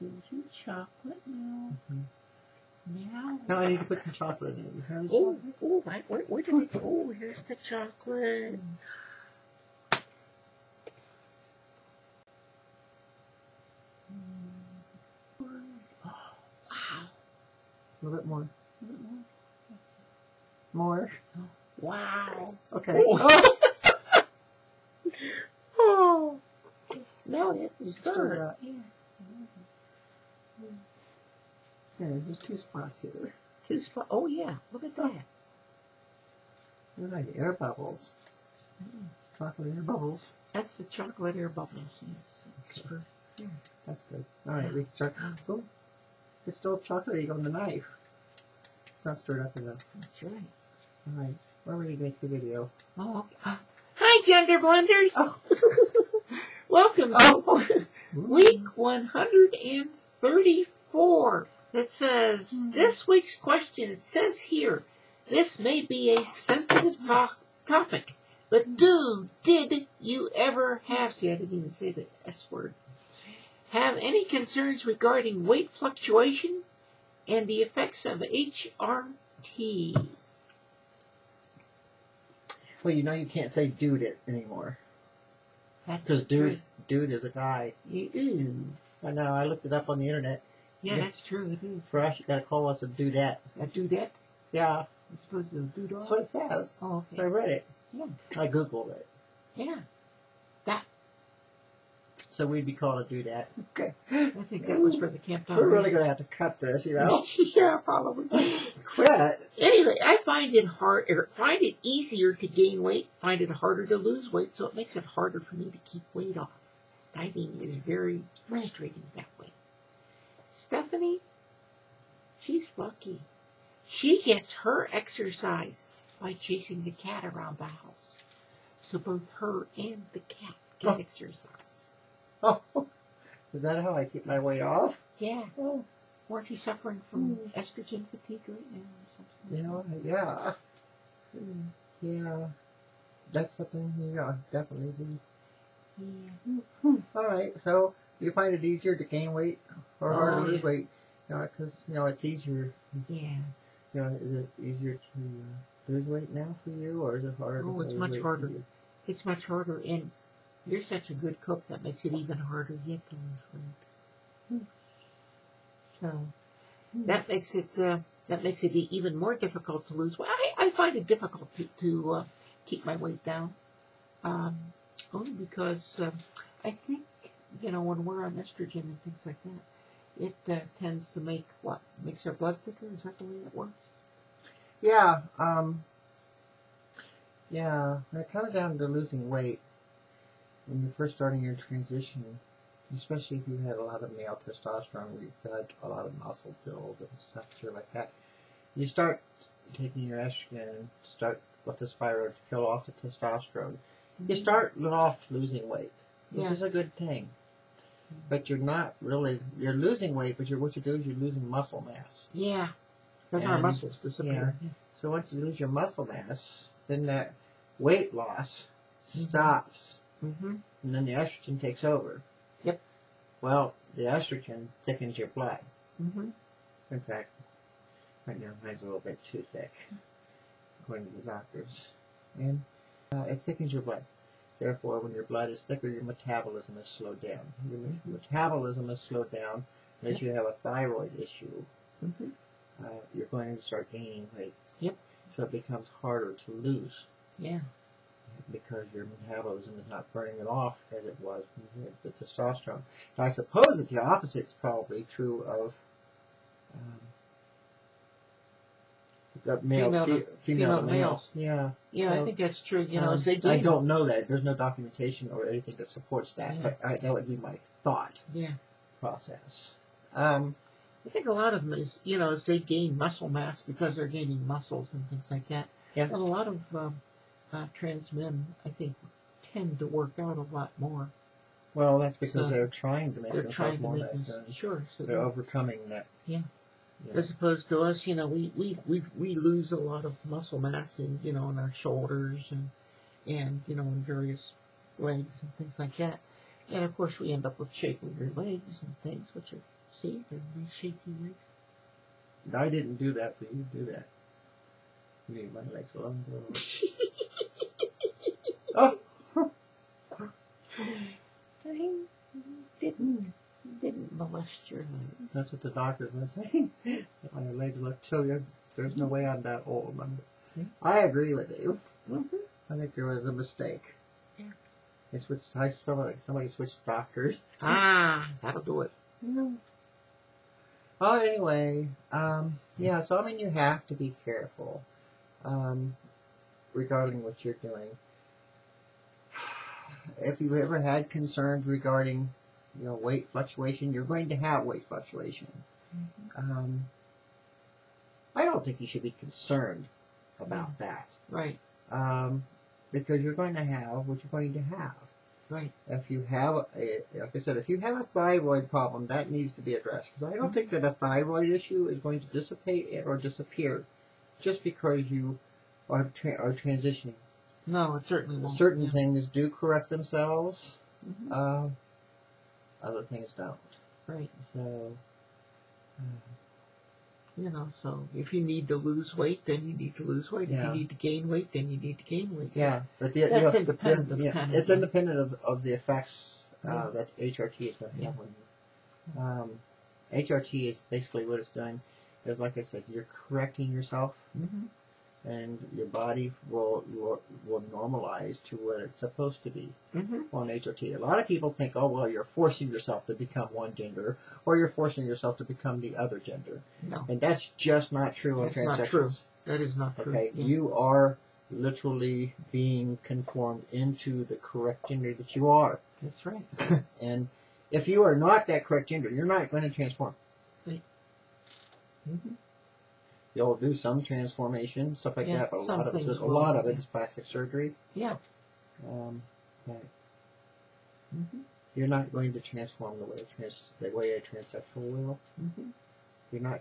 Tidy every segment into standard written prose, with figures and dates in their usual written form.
Here's your chocolate milk. Now. Now I need to put some chocolate in. Oh, where did it go? Oh, here's the chocolate. Oh, wow. A little bit more. More. Wow. Okay. Oh. Now we have to Stir stir. it. Yeah, there's 2 spots here. Oh, yeah. Look at that. They're like air bubbles. Chocolate air bubbles. That's the chocolate air bubbles. That's good. All right, we can start. Oh, it's still chocolatey on the knife. It's not stirred up enough. That's right. All right, we're ready to make the video. Oh. Hi, GenderBlenders. Oh. Welcome to week 134. It says, this week's question, it says here, this may be a sensitive topic, but did you ever have, see, I didn't even say the S word, have any concerns regarding weight fluctuation and the effects of HRT? Well, you know you can't say dude it anymore. That's Because dude is a guy. true. I know, I looked it up on the internet. Yeah, that's true. It is. For us, you gotta call us a dudette. A dudette? Yeah. You're supposed to do that? That's what it says. Oh, okay. I read it. Yeah. I Googled it. Yeah. That. So we'd be called a dudette. Okay. I think that was for the Camp Town. We're really gonna have to cut this, you know? Yeah, probably. Quit. Anyway, I find it easier to gain weight, find it harder to lose weight, so it makes it harder for me to keep weight off. Dieting is very frustrating that way. Stephenie, she's lucky. She gets her exercise by chasing the cat around the house. So both her and the cat get exercise. Oh, is that how I keep my weight off? Yeah. Oh. Aren't you suffering from estrogen fatigue right now or something? Yeah. Yeah. That's something, definitely do. Yeah. All right, so you find it easier to gain weight or harder to lose weight? Because, it's easier. Yeah. Is it easier to lose weight now for you, or is it harder to lose weight? Oh, it's much harder. It's much harder, and you're such a good cook that makes it even harder yet to lose weight. So that makes it even more difficult to lose weight. I find it difficult to keep my weight down, only because I think when we're on estrogen and things like that, it tends to makes our blood thicker. Is that the way it works? Yeah. Yeah. When it comes down to losing weight, when you're first starting your transition, especially if you had a lot of male testosterone, where you've got a lot of muscle build and stuff like that, you start taking your estrogen, start with the spiral to kill off the testosterone. You start off losing weight, which is a good thing. But you're not really, you're losing weight, but what you do is you're losing muscle mass. Yeah. Because our muscles disappear. Yeah. So once you lose your muscle mass, then that weight loss stops. And then the estrogen takes over. Yep. Well, the estrogen thickens your blood. In fact, right now mine's a little bit too thick, according to the doctors. And it thickens your blood. Therefore, when your blood is thicker, your metabolism is slowed down. Your metabolism is slowed down unless you have a thyroid issue. You're going to start gaining weight. Yep. So it becomes harder to lose. Yeah. Because your metabolism is not burning it off as it was when you had the testosterone. Now, I suppose that the opposite is probably true of the female males. Yeah. Yeah, so, I think that's true. As they gain. I don't know that. There's no documentation or anything that supports that, but that would be my thought process. I think a lot of them is, as they gain muscle mass because they're gaining muscles and things like that. Yeah. And a lot of trans men, I think, tend to work out a lot more. Well, that's because they're trying to make themselves more masculine. Sure. So they're overcoming that. Yeah. As opposed to us, we lose a lot of muscle mass in, in our shoulders and in various legs and things like that. And of course we end up with shapelier legs and things, which are See, the nice shaky legs. I didn't do that for you to do that. You need my legs alone. Oh! I didn't molest your legs. That's what the doctors were saying. My legs look so good. There's no way I'm that old. I agree with you. Mm-hmm. I think there was a mistake. Yeah. They switched. Somebody switched doctors. That'll do it. Yeah. Oh, anyway, yeah. So I mean, you have to be careful regarding what you're doing. If you've ever had concerns regarding, weight fluctuation, you're going to have weight fluctuation. Mm-hmm. I don't think you should be concerned about that. Right. Because you're going to have what you're going to have. Right. If you have like I said, if you have a thyroid problem, that needs to be addressed. Because I don't think that a thyroid issue is going to dissipate or disappear just because you are transitioning. No, it certainly won't. Certain things do correct themselves. Mm-hmm. Other things don't. Right. So, so if you need to lose weight, then you need to lose weight. Yeah. If you need to gain weight, then you need to gain weight. Yeah, but that's independent of kind of it's independent of the effects that HRT is going to have on you. HRT is basically what it's doing. Is like I said, you're correcting yourself, and your body will normalize to what it's supposed to be on HRT. A lot of people think, oh well, you're forcing yourself to become one gender, or you're forcing yourself to become the other gender. No, and that's just not true on transsexuals. Not true. That is not true. Okay, you are literally being conformed into the correct gender that you are. That's right. And if you are not that correct gender, you're not going to transform. Right. You'll do some transformation, stuff like that, but a lot of it is plastic surgery. Yeah. But you're not going to transform the way a transsexual will. You're going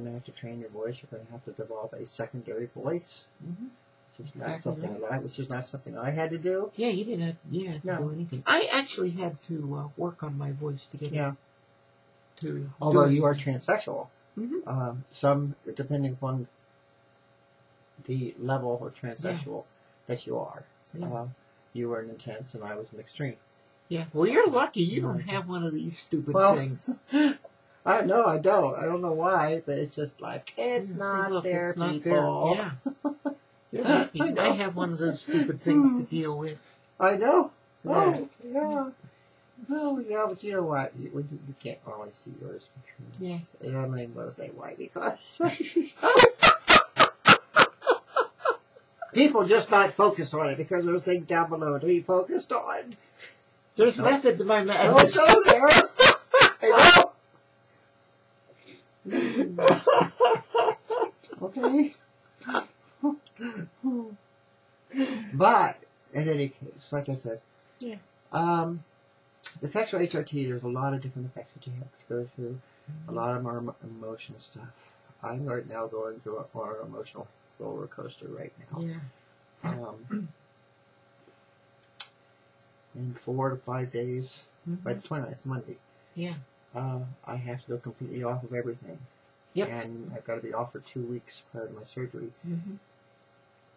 to have to train your voice. You're going to have to develop a secondary voice. Which is not something I had to do. Yeah, you didn't have to do anything. I actually had to work on my voice to get it to. Although you are transsexual. Some depending upon the level of transsexual that you are. You were an intense and I was an extreme. Yeah. Well, you're lucky you don't have one of these stupid things. I don't. I don't know why, but it's just like, it's not there, it's not people. There. Yeah. You're lucky. I have one of those stupid things to deal with. I know. Right. Oh, yeah. Oh, yeah, but you know what? You can't always see yours. Yeah. And I'm not even going to say why, because people just not focus on it because there are things down below to be focused on. There's method to my madness. Oh, so there. Okay. But, in any case, like I said, the effects of HRT, there's a lot of different effects that you have to go through. A lot of them are emotional stuff. I'm right now going through an emotional roller coaster right now. Yeah. In 4 to 5 days, by the 29th, Monday, I have to go completely off of everything. Yep. And I've got to be off for 2 weeks prior to my surgery.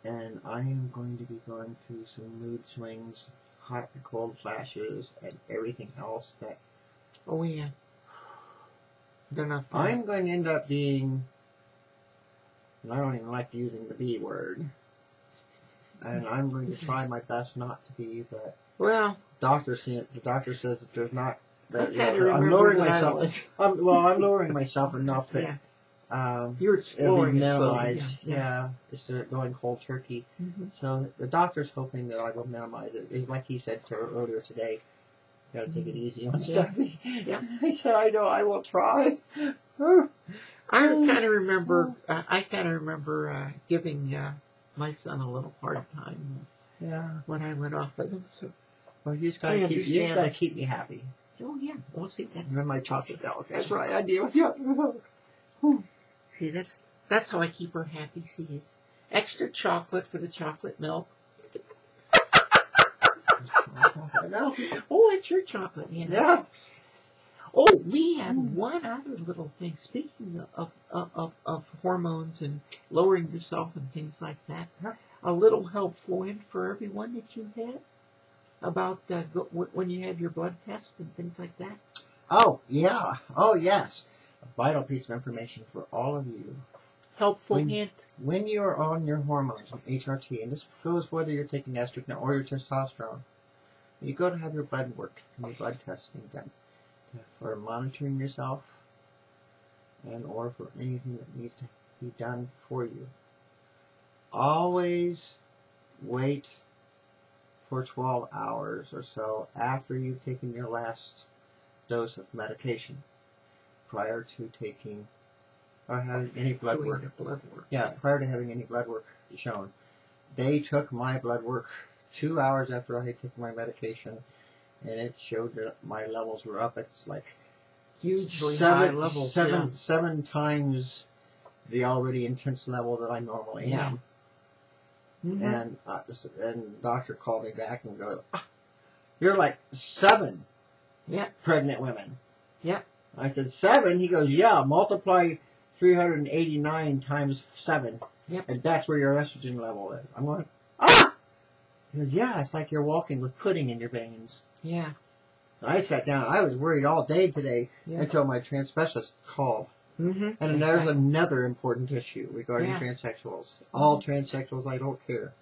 And I am going to be going through some mood swings, hot and cold flashes, and everything else that... Oh, yeah. They're not fun. I'm going to end up being... And I don't even like using the B word. And I'm going to try my best not to be, but... Well... The doctor says that there's not... That, I'm lowering myself. I'm lowering myself enough that... You're exploring it slowly. Just going cold turkey. So the doctor's hoping that I will minimize it. It's like he said to her earlier today, you gotta take it easy on Stephenie. I said, I know, I will try. I kind of remember giving my son a little hard time when I went off with him. So, well, you just gotta keep me happy. Oh yeah, we'll see that. And then my chocolate milk. That's right, I deal with chocolate milk. See, that's how I keep her happy. See, is extra chocolate for the chocolate milk. Oh, it's your chocolate. Yes. Oh, we had one other little thing. Speaking of hormones and lowering yourself and things like that, a little helpful hint for everyone that you had about when you have your blood test and things like that. Oh, yeah. Oh, yes. A vital piece of information for all of you. Helpful hint. When you're on your hormones, HRT, and this goes whether you're taking estrogen or your testosterone, you go to have your blood work and your blood testing done for monitoring yourself and or for anything that needs to be done for you. Always wait for 12 hours or so after you've taken your last dose of medication prior to taking or having any blood work. Yeah, prior to having any blood work shown. They took my blood work 2 hours after I had taken my medication, and it showed that my levels were up. It's like hugely high levels. Seven times the already intense level that I normally am. Mm-hmm. And the doctor called me back and goes, "You're like 7 pregnant women." Yeah. I said, 7? He goes, "Yeah, multiply 389 times 7. Yep. And that's where your estrogen level is." I'm going, "Ah!" He goes, "Yeah, it's like you're walking with pudding in your veins." Yeah. I sat down. I was worried all day today until my trans specialist called. Mm-hmm. And there's another important issue regarding transsexuals. All transsexuals, I don't care.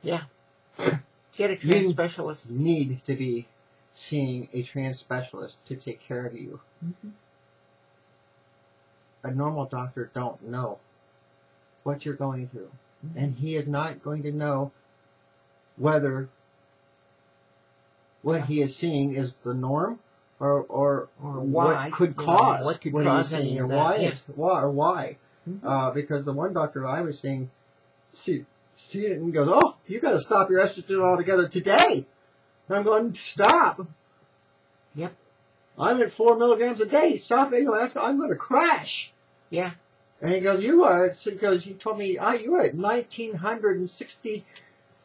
Yeah. Get a trans specialist. You need to be seeing a trans specialist to take care of you. Mm-hmm. A normal doctor don't know what you're going through. Mm-hmm. And he is not going to know whether what he is seeing is the norm or why what could cause what he's seeing, or why. Mm-hmm. Because the one doctor I was seeing, see it and goes, "Oh, you got to stop your estrogen altogether today." And I'm going, "Stop." Yep. I'm at 4 milligrams a day. Stop it. I'm going to crash. Yeah. And he goes, "You are." He goes, "You told me you were at 1,960.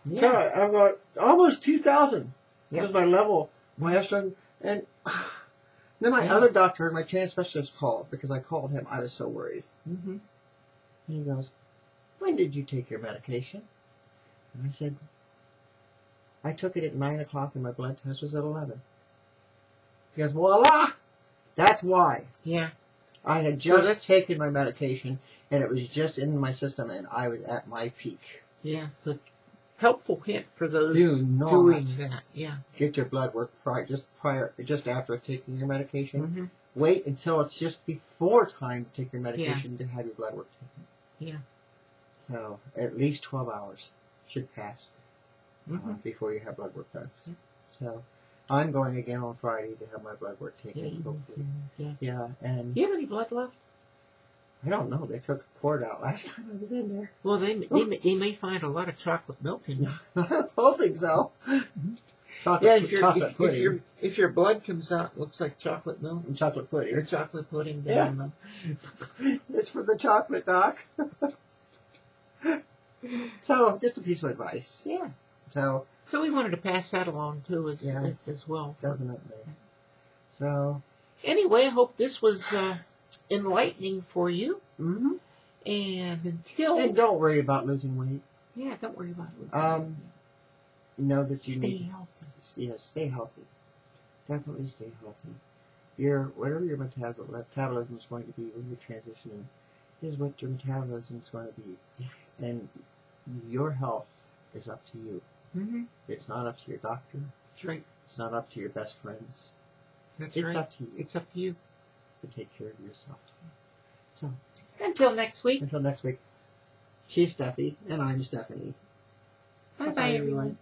Yeah. I'm going, almost 2,000. That was my level, my estrogen. And then my other doctor, my trans specialist, called because I called him. I was so worried. Mm-hmm. And he goes, "When did you take your medication?" And I said, "I took it at 9 o'clock and my blood test was at 11. He goes, "Voila! That's why." Yeah. I had just taken my medication and it was just in my system and I was at my peak. Yeah. So helpful hint for those doing that. Yeah. Get your blood work just after taking your medication. Mm-hmm. Wait until it's just before time to take your medication to have your blood work taken. Yeah. So at least 12 hours should pass before you have blood work done. Yeah. So I'm going again on Friday to have my blood work taken. Yeah. And do you have any blood left? I don't know. They took a quart out last time I was in there. Well, they may find a lot of chocolate milk in there. I don't think so. If your blood comes out, it looks like chocolate milk. And chocolate pudding. Or chocolate pudding. Then it's for the chocolate, Doc. So, just a piece of advice. Yeah. So we wanted to pass that along, too, as well. Definitely. So. Anyway, I hope this was enlightening for you. Mm-hmm. And don't worry about losing weight. Yeah, don't worry about losing weight. Know that you stay healthy. Yeah, stay healthy. Definitely stay healthy. Whatever your metabolism is going to be when you're transitioning is what your metabolism is going to be. Yeah. And your health is up to you. Mm-hmm. It's not up to your doctor. That's right. It's not up to your best friends. It's up to you. It's up to you to take care of yourself. So until next week. She's Steffi and I'm Stephenie. Bye-bye, everyone.